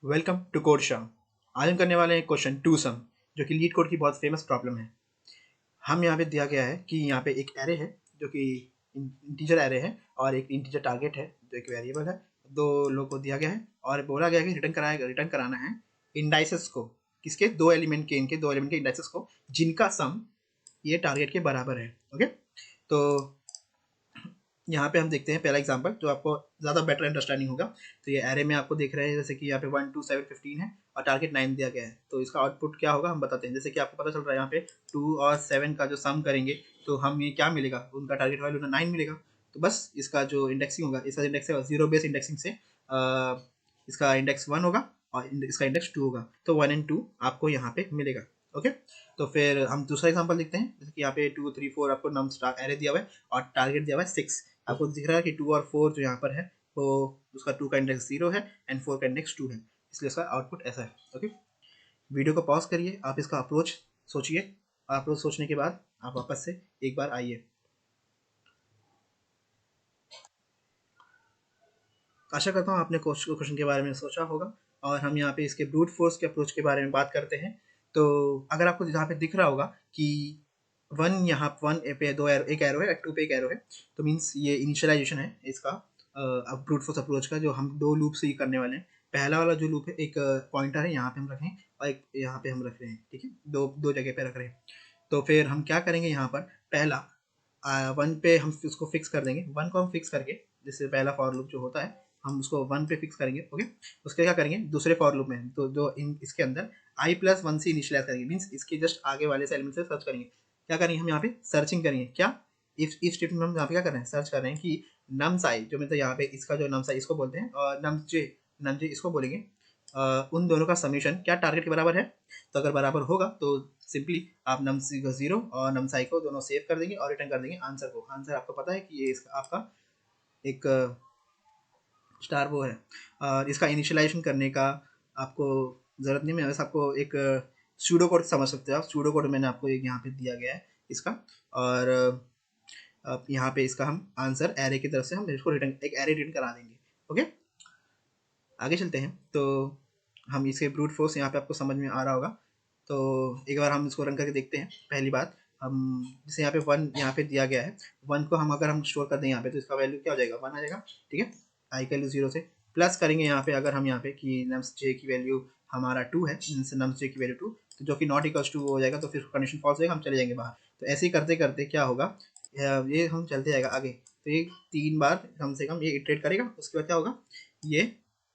Welcome to code शाम। आज हम करने वाले हैं क्वेश्चन 2 सम, जो कि लीड कोड की बहुत फेमस प्रॉब्लम है। हम यहाँ पे दिया गया है कि यहाँ पे एक एरे है जो कि इंटीजर एरे है और एक इंटीजर टारगेट है जो एक वेरिएबल है। दो लोग को दिया गया है और बोला गया है कि रिटर्न कराना है इंडाइसेस को, किसके दो एलिमेंट के इंडाइसेस को जिनका सम ये टारगेट के बराबर है। ओके, तो यहाँ पे हम देखते हैं पहला एग्जांपल जो आपको ज़्यादा बेटर अंडरस्टैंडिंग होगा। तो ये एरे में आपको दिख रहे हैं जैसे कि यहाँ पे 1 2 7 15 है और टारगेट 9 दिया गया है। तो इसका आउटपुट क्या होगा हम बताते हैं। जैसे कि आपको पता चल रहा है यहाँ पे 2 और 7 का जो सम करेंगे तो हम ये क्या मिलेगा, उनका टारगेट वैल्यू 9 मिलेगा। तो बस इसका जो इंडेक्सिंग होगा, इसका इंडेक्स है जीरो बेस इंडेक्सिंग से इसका इंडेक्स 1 होगा और इसका इंडेक्स 2 होगा। तो 1 और 2 आपको यहाँ पे मिलेगा। ओके, तो फिर हम दूसरा एग्जांपल देखते हैं। जैसे कि यहाँ पे 2 3 4 आपको नम स्टार एरे दिया हुआ है और टारगेट दिया हुआ है 6। आपको दिख रहा है कि 2 और 4 जो यहाँ पर है वो उसका 2 का इंडेक्स 0 है एंड 4 का इंडेक्स 2 है, इसलिए इसका आउटपुट ऐसा है। ओके, वीडियो को पॉज करिए, आप इसका अप्रोच सोचिए। अप्रोच सोचने के बाद आप वापस से एक बार आइए। आशा करता हूँ आपने क्वेश्चन के बारे में सोचा होगा और हम यहाँ पे इसके ब्रूट फोर्स के अप्रोच के बारे में बात करते हैं। तो अगर आपको यहाँ पे दिख रहा होगा कि वन पे दो एरो, एक एरो है, 2 पे एक एरो है, तो मीन्स ये इनिशियलाइजेशन है इसका ब्रूट फोर्स अप्रोच का, जो हम दो लूप से ही करने वाले हैं। पहला वाला जो लूप है एक पॉइंटर है, यहाँ पे हम रखें और एक यहाँ पे हम रख रहे हैं। ठीक है, दो दो जगह पे रख रहे हैं। तो फिर हम क्या करेंगे, यहाँ पर पहला 1 पे हम उसको फिक्स कर देंगे। 1 को हम फिक्स करके, जैसे पहला फॉर लूप जो होता है हम उसको 1 पे फिक्स करेंगे। ओके, उसके क्या करेंगे दूसरे फॉर लूप में, तो जो इसके अंदर i+1 से इनिशियलाइज करेंगे, मीन्स इसके जस्ट आगे वाले से एलिमेंट से सर्च करेंगे। क्या करेंगे हम यहाँ पे सर्चिंग करेंगे। क्या इफ स्टेटमेंट में हम यहाँ पे क्या कर रहे हैं, सर्च कर रहे हैं कि नम्स आई, जो मतलब यहाँ पे इसका जो नम्स आई इसको बोलते हैं और नम्स जे इसको बोलेंगे। उन दोनों का समीशन क्या टारगेट के बराबर है। तो अगर बराबर होगा तो सिंपली आप नम्स को 0 और नम्स आई को दोनों सेव कर देंगे और रिटर्न कर देंगे आंसर को। आंसर आपको पता है कि ये इसका आपका एक स्टार वो है। और इसका इनिशियलाइजेशन करने का आपको ज़रूरत नहीं है, बस आपको एक सूडो कोड समझ सकते हो आप। सूडो कोड मैंने आपको एक यहाँ पे दिया गया है इसका, और अब यहाँ पे इसका हम आंसर एरे की तरफ से हम इसको रिटर्न, एक एरे रिटर्न करा देंगे। ओके, आगे चलते हैं। तो हम इसके ब्रूट फोर्स यहाँ पे आपको समझ में आ रहा होगा। तो एक बार हम इसको रन करके देखते हैं। पहली बात, हम जैसे यहाँ पे 1 यहाँ पे दिया गया है, 1 को हम अगर हम स्टोर कर दें यहाँ पे तो इसका वैल्यू क्या हो जाएगा, 1 आ जाएगा। ठीक है, आई का वैल्यू 0 से प्लस करेंगे यहाँ पे, अगर हम यहाँ पे कि नम्स जे की वैल्यू हमारा 2 है, नम्स जे की वैल्यू 2, तो जो कि नॉट इक्वल्स टू हो जाएगा, तो फिर कंडीशन फॉल्स होगा, हम चले जाएंगे बाहर। तो ऐसे ही करते करते क्या होगा, ये हम चलते जाएगा आगे। तो ये 3 बार कम से कम ये इटरेट करेगा। उसके बाद क्या होगा, ये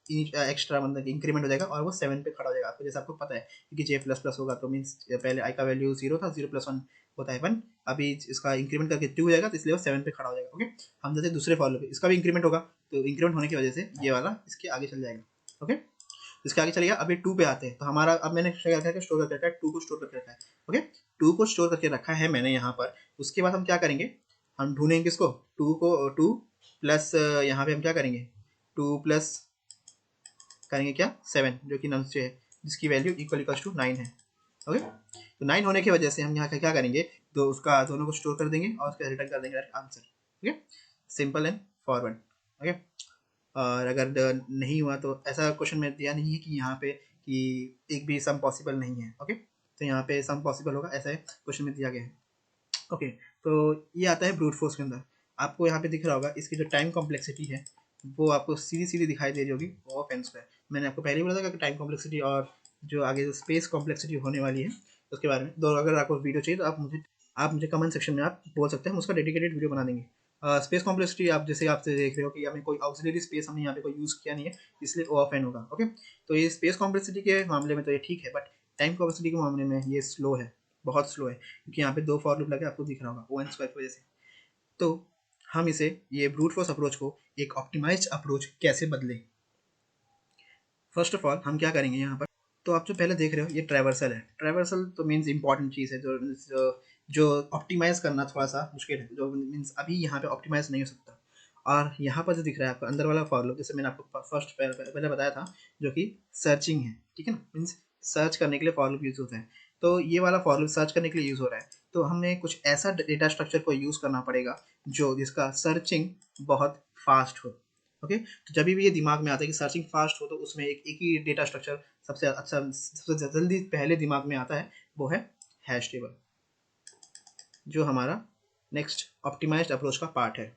एक्स्ट्रा मतलब इंक्रीमेंट हो जाएगा और वो 7 पे खड़ा हो जाएगा। आपको जैसे आपको पता है कि जे प्लस प्लस होगा, तो मीन्स पहले आई का वैल्यू 0 था, 0 + 1 होता है 1। अभी इसका इंक्रीमेंट करके 2 हो जाएगा, तो इसलिए वो 7 पे खड़ा हो जाएगा। ओके, हम जैसे दूसरे फॉलो पे इसका भी इंक्रीमेंट होगा, तो इंक्रीमेंट होने की वजह से ये वाला इसके आगे चल जाएगा। ओके, इसके आगे चलेगा। अभी 2 पे आते हैं। तो हमारा अब मैंने क्या करके स्टोर करके रखा है, 2 को स्टोर करके रखा है। ओके, 2 को स्टोर करके रखा है मैंने यहाँ पर। उसके बाद हम क्या करेंगे, हम ढूंढेंगे किसको, 2 को। 2 प्लस यहाँ पे हम क्या करेंगे, 2 प्लस करेंगे क्या 7, जो कि नम्स है, जिसकी वैल्यू इक्वल टू 9 है। ओके, तो 9 होने की वजह से हम यहाँ क्या करेंगे, तो उसका दोनों को स्टोर कर देंगे और उसका रिटर्न कर देंगे answer. Okay, simple and forward. Okay, और अगर नहीं हुआ तो ऐसा क्वेश्चन में दिया नहीं है कि यहाँ पे कि एक भी सम पॉसिबल नहीं है। ओके, तो यहाँ पे सम पॉसिबल होगा, ऐसा क्वेश्चन में दिया गया है। ओके, तो ये आता है ब्रूट फोर्स के अंदर। आपको यहाँ पे दिख रहा होगा इसकी जो टाइम कॉम्प्लेक्सिटी है वो आपको सीधी सीधी दिखाई दे रही होगी, वो ऑफ एन स्क्वायर। मैंने आपको पहले ही बोला था कि टाइम कॉम्प्लेक्सिटी और जो आगे जो स्पेस कॉम्प्लेक्सिटी होने वाली है उसके बारे में, तो अगर आपको वीडियो चाहिए तो आप मुझे कमेंट सेक्शन में आप बोल सकते हैं, हम उसका डेडिकेटेड वीडियो बना देंगे। स्पेस कॉम्प्लेक्सिटी आप जैसे आपसे देख रहे हो कि हमें कोई ऑक्सिलरी स्पेस हमने यहाँ पे कोई यूज़ किया नहीं है, इसलिए ओ ऑफ एन होगा। ओके, तो ये स्पेस कॉम्प्लेक्सिटी के मामले में तो ये ठीक है, बट टाइम कॉम्प्लेक्सिटी के मामले में ये स्लो है, बहुत स्लो है, क्योंकि यहाँ पे 2 फॉर लूप लगे, आपको दिख रहा होगा ओ एन स्क्वायर की वजह से। तो हम इसे, ये ब्रूट फोर्स अप्रोच को एक ऑप्टिमाइज्ड अप्रोच कैसे बदले। फर्स्ट ऑफ ऑल हम क्या करेंगे यहाँ पर, तो आप जो पहले देख रहे हो ये ट्रैवर्सल है। ट्रैवर्सल तो मीन्स इंपॉर्टेंट चीज़ है, जो ऑप्टिमाइज करना थोड़ा सा मुश्किल है, जो मीन्स अभी यहाँ पे ऑप्टिमाइज नहीं हो सकता। और यहाँ पर जो दिख रहा है आपको अंदर वाला फॉर लूप, जैसे मैंने आपको फर्स्ट पहले बताया था, जो कि सर्चिंग है। ठीक है ना, मीन्स सर्च करने के लिए फॉर लूप यूज़ होता है। तो ये वाला फॉर लूप सर्च करने के लिए यूज़ हो रहा है। तो हमें कुछ ऐसा डेटा स्ट्रक्चर को यूज़ करना पड़ेगा जो जिसका सर्चिंग बहुत फास्ट हो। ओके, तो जब भी ये दिमाग में आता है कि सर्चिंग फास्ट हो तो उसमें एक ही डेटा स्ट्रक्चर सबसे अच्छा, सबसे जल्दी पहले दिमाग में आता है, वो है हैश टेबल, जो हमारा नेक्स्ट ऑप्टिमाइज्ड अप्रोच का पार्ट है।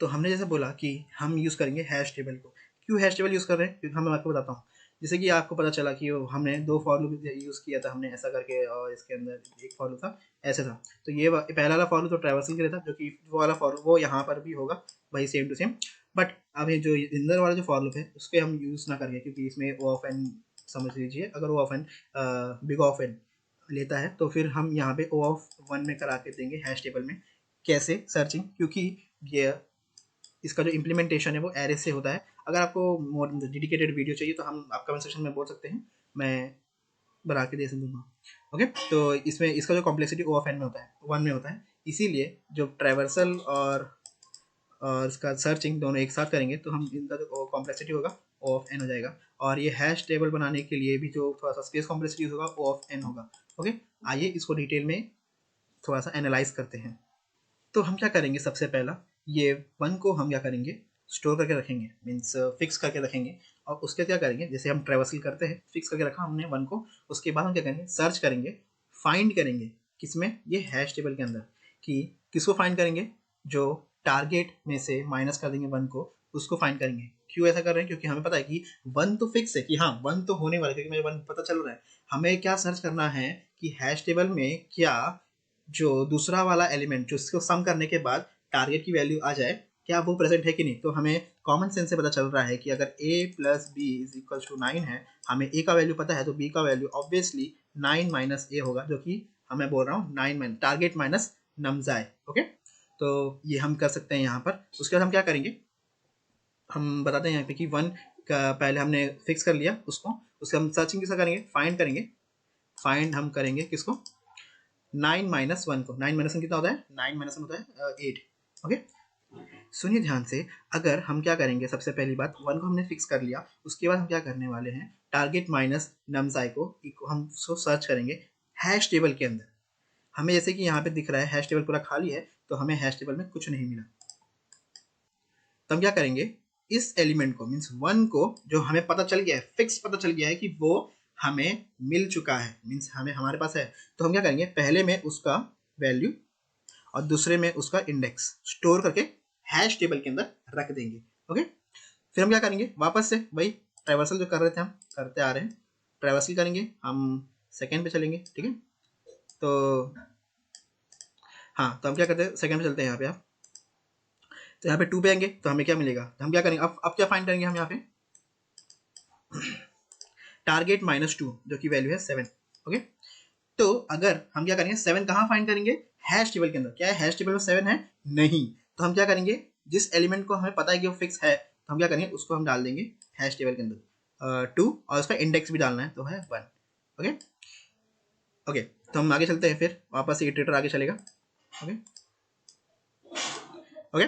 तो हमने जैसे बोला कि हम यूज़ करेंगे हैश टेबल को। क्यों हैश टेबल यूज़ कर रहे हैं? क्योंकि मैं आपको बताता हूँ। जैसे कि आपको पता चला कि हमने 2 फॉर लूप यूज़ किया था हमने ऐसा करके, और इसके अंदर एक फॉर लूप था ऐसे था। तो ये पहला वाला फॉर लूप तो ट्रैवर्सल के लिए था, जो कि वो वाला फॉर वो यहाँ पर भी होगा वही सेम टू सेम। बट अब ये जो इंदर वाला जो फॉर लूप है उसके हम यूज़ ना करेंगे, क्योंकि इसमें ओ ऑफ एन समझ लीजिए, अगर O of n big of n लेता है तो फिर हम यहाँ पे ओ ऑफ वन में करा के देंगे हैश टेबल में। कैसे सर्चिंग? क्योंकि ये इसका जो इम्प्लीमेंटेशन है वो एरे से होता है। अगर आपको मोर डेडिकेटेड वीडियो चाहिए तो हम आप कमेंट सेक्शन में बोल सकते हैं, मैं बना के दे दूंगा। ओके, तो इसमें इसका जो कॉम्प्लेक्सिटी ओ ऑफ एन में होता है, वन में होता है, इसीलिए जो ट्रैवर्सल और इसका सर्चिंग दोनों एक साथ करेंगे तो हम इनका जो कॉम्प्लेक्सिटी होगा ओ ऑफ एन हो जाएगा। और ये हैश टेबल बनाने के लिए भी जो थोड़ा सा स्पेस कॉम्प्लेक्सिटी होगा ओ ऑफ एन होगा। ओके, आइए इसको डिटेल में थोड़ा सा एनालाइज करते हैं। तो हम क्या करेंगे, सबसे पहला ये वन को हम क्या करेंगे, स्टोर करके रखेंगे, मीन्स फिक्स करके रखेंगे। और उसके क्या करेंगे, जैसे हम ट्रैवर्सल करते हैं, फिक्स करके रखा हमने वन को, उसके बाद हम क्या करेंगे, सर्च करेंगे, फाइंड करेंगे, किसमें, ये हैश टेबल के अंदर, कि किसको फाइंड करेंगे, जो टारगेट में से माइनस कर देंगे वन को, उसको फाइंड करेंगे। क्यों ऐसा कर रहे हैं? क्योंकि हमें पता है कि वन तो फिक्स है, कि हाँ वन तो होने वाला है, क्योंकि मुझे वन पता चल रहा है। हमें क्या सर्च करना है कि हैश टेबल में क्या जो दूसरा वाला एलिमेंट जो इसको सम करने के बाद टारगेट की वैल्यू आ जाए, क्या वो प्रेजेंट है कि नहीं। तो हमें कॉमन सेंस से पता चल रहा है कि अगर a plus B is equal to 9 है, हमें a का वैल्यू पता है, तो b का वैल्यू ऑब्वियसली 9 माइनस a होगा, जो कि हमें बोल रहा हूँ 9 माइनस टारगेट माइनस नमजाए। ओके, तो ये हम कर सकते हैं यहाँ पर। उसके बाद हम क्या करेंगे, हम बताते हैं यहाँ पे कि वन का पहले हमने फिक्स कर लिया उसको, उसके हम सर्चिंग किसका करेंगे, फाइंड करेंगे। फाइंड हम करेंगे किसको, 9 माइनस वन को। 9 माइनस वन कितना होता है, 9 माइनस वन होता है 8। ओके, सुनिए ध्यान से। अगर हम क्या करेंगे, सबसे पहली बात वन को हमने फिक्स कर लिया, उसके बाद हम क्या करने वाले हैं, टारगेट माइनस नमसाई को हम उसको सर्च करेंगे हैश टेबल के अंदर। हमें जैसे कि यहाँ पे दिख रहा है हैश टेबल पूरा खाली है, तो हमें हैश टेबल में कुछ नहीं मिला। तो हम क्या करेंगे, इस एलिमेंट को मीन्स वन को, जो हमें पता चल गया है, फिक्स पता चल गया है कि वो हमें मिल चुका है, मीन्स हमें हमारे पास है, तो हम क्या करेंगे, पहले में उसका वैल्यू और दूसरे में उसका इंडेक्स स्टोर करके हैश टेबल के अंदर रख देंगे। ओके, फिर हम क्या करेंगे, वापस से वही ट्रैवर्सल जो कर रहे थे हम करते आ रहे हैं, ट्रैवर्सल करेंगे हम, सेकेंड पे चलेंगे। ठीक है, तो हाँ, तो हम क्या करते हैं, सेकेंड पे चलते हैं यहाँ पे आप। तो यहाँ पे 2 पे आएंगे तो हमें क्या मिलेगा, तो हम क्या करेंगे, अब क्या फाइंड करेंगे हम यहाँ पे, टारगेट माइनस 2 जो कि वैल्यू है 7। ओके, तो अगर हम क्या करेंगे, 7 कहाँ फाइंड करेंगे, हैश टेबल के अंदर। क्या है, हैश टेबल में 7 है नहीं, तो हम क्या करेंगे, जिस एलिमेंट को हमें पता है कि वो फिक्स है, तो हम क्या करेंगे, उसको हम डाल देंगे हैश टेबल के अंदर 2, और उसका इंडेक्स भी डालना है, तो है 1। ओके, ओके, तो हम आगे चलते हैं, फिर वापस से इटरेटर आगे चलेगा। ओके, ओके,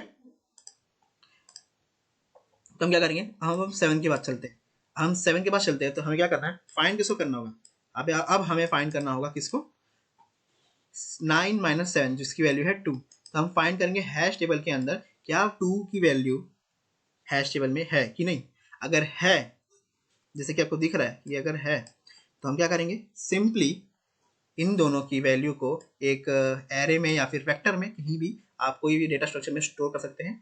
तो हम क्या करेंगे, हम 7 के बाद चलते हैं। हम 7 के बाद चलते हैं, तो हमें क्या करना है, फाइंड किसको करना होगा, अब हमें फाइंड करना होगा किसको, 9 माइनस 7 जिसकी वैल्यू है 2। तो हम फाइंड करेंगे हैश टेबल के अंदर, क्या 2 की वैल्यू हैश टेबल में है कि नहीं। अगर है, जैसे कि आपको दिख रहा है, ये अगर है, तो हम क्या करेंगे, सिंपली इन दोनों की वैल्यू को एक एरे में या फिर वेक्टर में, कहीं भी आप कोई भी डेटा स्ट्रक्चर में स्टोर कर सकते हैं।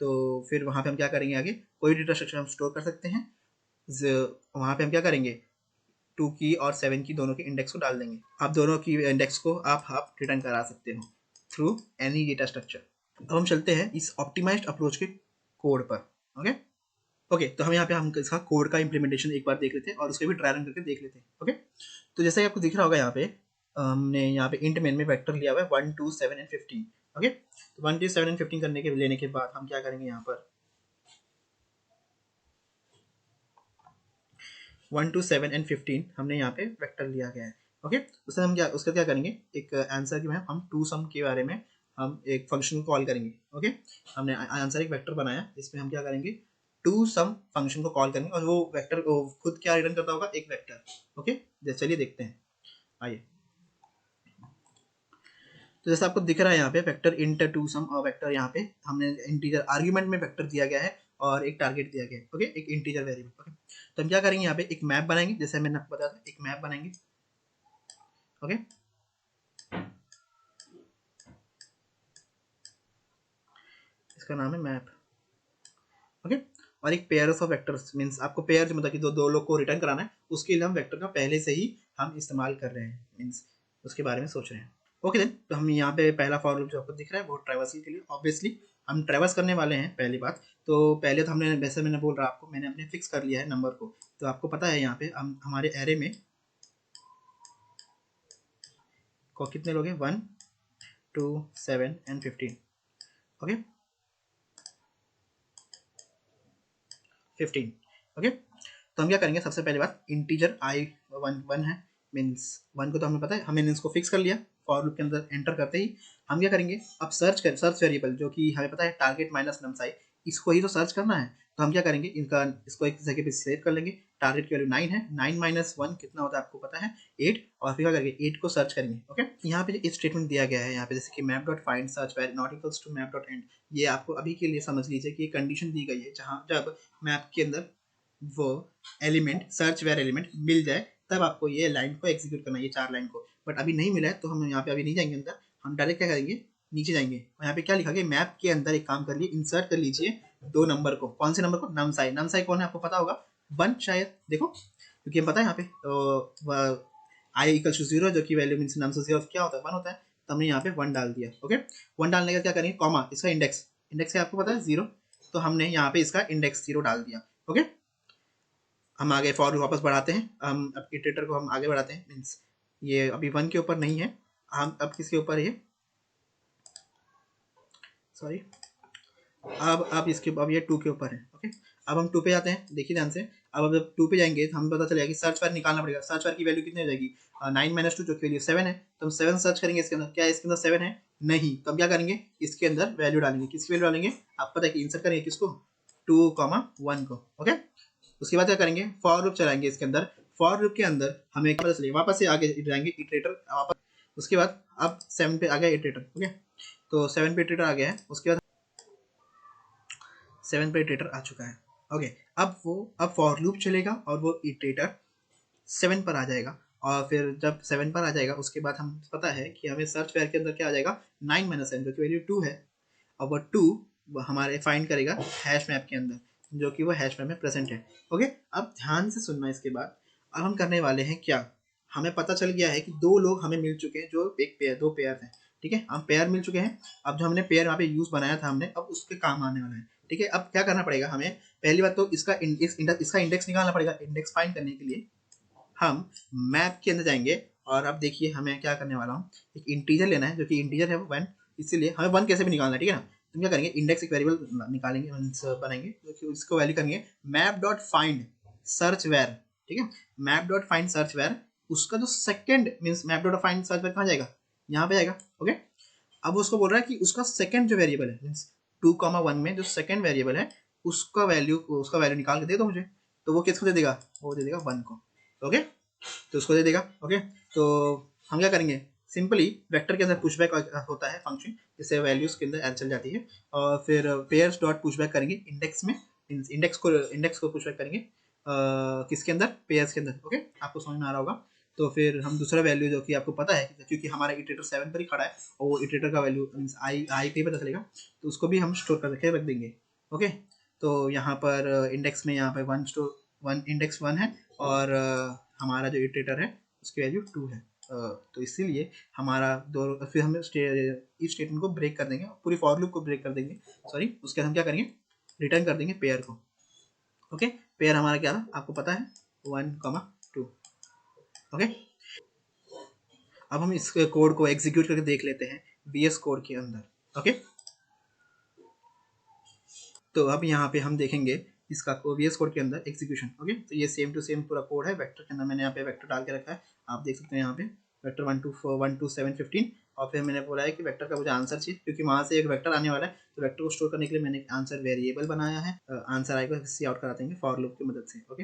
तो फिर वहाँ पे हम क्या करेंगे, आगे कोई डेटा स्ट्रक्चर हम स्टोर कर सकते हैं, वहाँ पे हम क्या करेंगे, 2 की और 7 की दोनों के इंडेक्स को डाल देंगे। आप दोनों की इंडेक्स को आप रिटर्न करा सकते हो थ्रू एनी डेटा स्ट्रक्चर। अब हम चलते हैं इस ऑप्टिमाइज्ड अप्रोच के कोड पर। ओके, ओके, तो हम यहाँ पे हम इसका कोड का इम्प्लीमेंटेशन एक बार देख लेते हैं और उसके भी ट्राई रन करके देख लेते हैं। ओके, तो जैसे आपको दिख रहा होगा यहाँ पे, हमने यहाँ पे इंट मेन में वेक्टर लिया हुआ है 1 2 7 एंड 15। ओके, तो 1 2 7 एंड 15 करने के लेने के बाद हम क्या करेंगे, यहाँ पर 1 2 7 एंड 15 हमने यहाँ पे वेक्टर लिया गया है। ओके, उससे हम क्या, उसका क्या करेंगे, एक आंसर की में हम टू सम के बारे में हम एक फंक्शन को कॉल करेंगे। ओके, हमने आंसर एक वेक्टर बनाया, इसमें हम क्या करेंगे, टू सम फंक्शन को कॉल करेंगे, और वो वेक्टर खुद क्या रिटर्न करता होगा, एक वेक्टर। ओके, चलिए देखते हैं, आइए। तो जैसा आपको दिख रहा है यहाँ पे वेक्टर इंटर टू सम और वेक्टर यहाँ पे हमने इंटीजर आर्ग्यूमेंट में वेक्टर दिया गया है और एक टारगेट दिया गया है। ओके, एक इंटीजर वेरिएबल। ओके, तो हम क्या करेंगे यहाँ पे एक मैप बनाएंगे, जैसे मैंने आपको बताया था एक मैप बनाएंगे। ओके, इसका नाम है मैप। ओके, और एक पेयर ऑफ वेक्टर्स मींस आपको पेयर जो मतलब कि दो लोग को रिटर्न कराना है, उसके लिए हम वेक्टर का पहले से ही हम इस्तेमाल कर रहे हैं, मींस उसके बारे में सोच रहे हैं। ओके देन, तो हम यहाँ पे पहला फॉर लूप जो आपको दिख रहा है वो ट्रैवर्सल के लिए ऑब्वियसली हम ट्रैवर्स करने वाले हैं। पहली बात तो पहले तो हमने वैसे मैंने बोल रहा आपको मैंने अपने फिक्स कर लिया है नंबर को, तो आपको पता है यहाँ पे हम हमारे एरे में को कितने लोग हैं 1 2 7 एंड 15। ओके 15। ओके, तो हम क्या करेंगे सबसे पहली बात इंटीजर आई वन है मीन्स 1 को तो हमें पता है, हमने इसको फिक्स कर लिया फॉर लूप के अंदर एंटर करते ही। हम क्या करेंगे अब सर्च वेरिएबल जो कि हमें पता है टारगेट माइनस नमसाई, इसको ही तो सर्च करना है। तो हम क्या करेंगे इनका इसको एक जगह पे सेव कर लेंगे। टारगेट की वैल्यू 9 है, 9 माइनस 1 कितना होता है आपको पता है 8, और फिर क्या करेंगे 8 को सर्च करेंगे। ओके, यहाँ पे इफ स्टेटमेंट दिया गया है यहाँ पे जैसे कि map dot find search where not equals to map dot end, ये आपको अभी के लिए समझ लीजिए कि कंडीशन दी गई है जहाँ जब मैप के अंदर वो एलिमेंट सर्च वेयर एलिमेंट मिल जाए तब आपको ये लाइन को एग्जीक्यूट करना है, ये 4 लाइन को। बट अभी नहीं मिला है तो हम यहाँ पे अभी नहीं जाएंगे अंदर, हम डायरेक्ट क्या करेंगे नीचे जाएंगे और यहाँ पे क्या लिखा गया मैप के अंदर एक काम कर लिए इंसर्ट कर लीजिए 2 नंबर को। कौन से नंबर को? नमसाई। नमसाई कौन है आपको पता होगा 1 शायद, देखो क्योंकि हम पता है यहाँ पे तो आई इक्वल टू 0 जो कि वैल्यू मीन्स नाम से 0 क्या होता है 1 होता है, तो हमने यहाँ पे 1 डाल दिया। ओके, 1 डालने का क्या करेंगे कॉमा इसका इंडेक्स, इंडेक्स क्या आपको पता है 0, तो हमने यहाँ पे इसका इंडेक्स 0 डाल दिया। ओके, हम आगे फॉर वापस बढ़ाते हैं, हम अब इटरेटर को हम आगे बढ़ाते हैं मीन्स ये अभी 1 के ऊपर नहीं है, हम अब किसके ऊपर है सॉरी अब इसके अब ये 2 के ऊपर है। ओके, अब हम 2 पे जाते हैं, देखिए ध्यान से। अब जब 2 पे जाएंगे तो हमें पता चलेगा कि सर्च पर निकालना पड़ेगा। सर्च पर की वैल्यू कितनी हो जाएगी 9 माइनस 2 जो की वैल्यू 7 है, तो हम 7 सर्च करेंगे इसके अंदर। क्या इसके अंदर 7 है? नहीं, तो हम क्या करेंगे इसके अंदर वैल्यू डालेंगे। किसकी वैल्यू डालेंगे आप पता है कि इंसर्ट करेंगे किसको 2,1 को। ओके, उसके बाद क्या करेंगे फॉर लूप चलाएंगे इसके अंदर। फॉर लूप के अंदर हमें क्या पता चलेगा वापस से आगे जाएंगे इटरेटर वापस, उसके बाद अब 7 पे आ गया इटरेटर। ओके, तो 7 पे इटरेटर आ गया है, उसके बाद 7 पे इटरेटर आ चुका है। ओके, अब फॉर लूप चलेगा और वो इटरेटर 7 पर आ जाएगा, और फिर जब 7 पर आ जाएगा उसके बाद हम पता है कि हमें सर्च वेयर के अंदर क्या आ जाएगा 9 माइनस 7 जो कि वैल्यू 2 है, और वो 2 हमारे फाइंड करेगा हैश मैप के अंदर जो कि वो हैश मैप में प्रेजेंट है। ओके, अब ध्यान से सुनना इसके बाद। अब हम करने वाले हैं क्या, हमें पता चल गया है कि 2 लोग हमें मिल चुके हैं जो एक पेयर 2 पेयर हैं। ठीक है, हम पेयर मिल चुके हैं। अब जो हमने पेयर वहाँ पे यूज बनाया था हमने, अब उसके काम आने वाला है। ठीक है, अब क्या करना पड़ेगा हमें, पहली बात तो इसका इंडेक्स निकालना पड़ेगा। इंडेक्स फाइंड करने के लिए हम मैप के अंदर जाएंगे, और अब देखिए हमें क्या करने वाला हूँ, एक इंटीजर लेना है जो कि इंटीजर है वो 1, इसीलिए हमें 1 कैसे भी निकालना है। ठीक है ना, तो क्या करेंगे इंडेक्स एक वेरिएबल निकालेंगे बनाएंगे जो कि उसको वैल्यू करेंगे map dot find search where. ठीक है, map dot find search where, उसका जो second means map dot find search where कहाँ जाएगा यहाँ पे जाएगा। ओके, अब उसको बोल रहा है कि उसका सेकंड जो वेरिएबल है मींस 2,1 में जो सेकंड वेरिएबल है उसका वैल्यू निकाल के दे दो मुझे। तो वो किसको दे देगा, वो दे देगा 1 को। ओके, तो उसको दे देगा। ओके, तो हम क्या करेंगे सिंपली वेक्टर के अंदर पुशबैक होता है फंक्शन, जिससे वैल्यूज के अंदर चल जाती है, और फिर पेयर्स डॉट पुशबैक करेंगे इंडेक्स में, इंडेक्स को पुशबैक करेंगे किसके अंदर पेयर्स के अंदर। ओके, आपको समझ में आ रहा होगा। तो फिर हम दूसरा वैल्यू जो कि आपको पता है क्योंकि हमारा इटरेटर 7 पर ही खड़ा है और वो इटरेटर का वैल्यू मींस आई पे ही पता चलेगा, तो उसको भी हम स्टोर करके रख देंगे। ओके, तो यहाँ पर इंडेक्स में यहाँ पर 1 इंडेक्स 1 है, और हमारा जो इटरेटर है उसकी वैल्यू 2 है। तो इसीलिए हमारा दो फिर हम इस स्टेटमेंट को ब्रेक कर देंगे, पूरी फॉर लूप को ब्रेक कर देंगे सॉरी, उसके बाद हम क्या करेंगे रिटर्न कर देंगे पेयर को। ओके, पेयर हमारा क्या था आपको पता है 1,2। ओके, अब हम इस कोड को एग्जीक्यूट करके देख लेते हैं VS कोड के अंदर। ओके, तो अब यहाँ पे हम देखेंगे इसका VS कोड के अंदर एग्जीक्यूशन। ओके, तो ये सेम टू सेम पूरा कोड है वेक्टर के अंदर, मैंने यहाँ पे वेक्टर डाल के रखा है, आप देख सकते हैं यहाँ पे वेक्टर 1 2 7 15, और फिर मैंने बोला है कि वेक्टर का मुझे आंसर चाहिए क्योंकि वहाँ से एक वेक्टर आने वाला है, तो वेक्टर को स्टोर करने के लिए मैंने एक आंसर वेरिएबल बनाया है। आंसर आएगा सी आउट करा देंगे फॉर लूप की मदद से। ओके,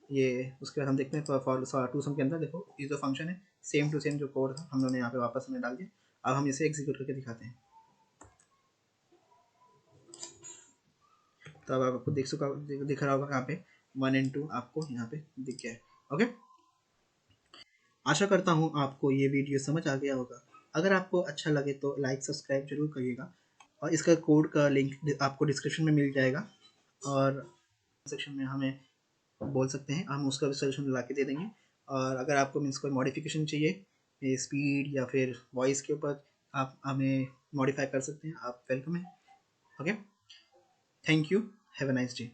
ये उसके बाद हम देखते हैं फॉर टू सम के अंदर देखो ये जो फंक्शन है सेम टू सेम जो कोड था हम लोगों ने यहाँ पे वापस हमने डाल दिया। अब हम इसे एग्जीक्यूट करके दिखाते हैं। तो अब आपको दिख रहा होगा यहाँ पे 1 and 2 आपको यहाँ पे दिख गया है। ओके, आशा करता हूँ आपको ये वीडियो समझ आ गया होगा। अगर आपको अच्छा लगे तो लाइक सब्सक्राइब जरूर करिएगा, और इसका कोड का लिंक आपको डिस्क्रिप्शन में मिल जाएगा, और सेक्शन में हमें बोल सकते हैं, हम उसका भी सोल्यूशन ला के दे देंगे। और अगर आपको मीन्स कोई मॉडिफिकेशन चाहिए स्पीड या फिर वॉइस के ऊपर, आप हमें मॉडिफाई कर सकते हैं, आप वेलकम है। Okay, thank you, have a nice day.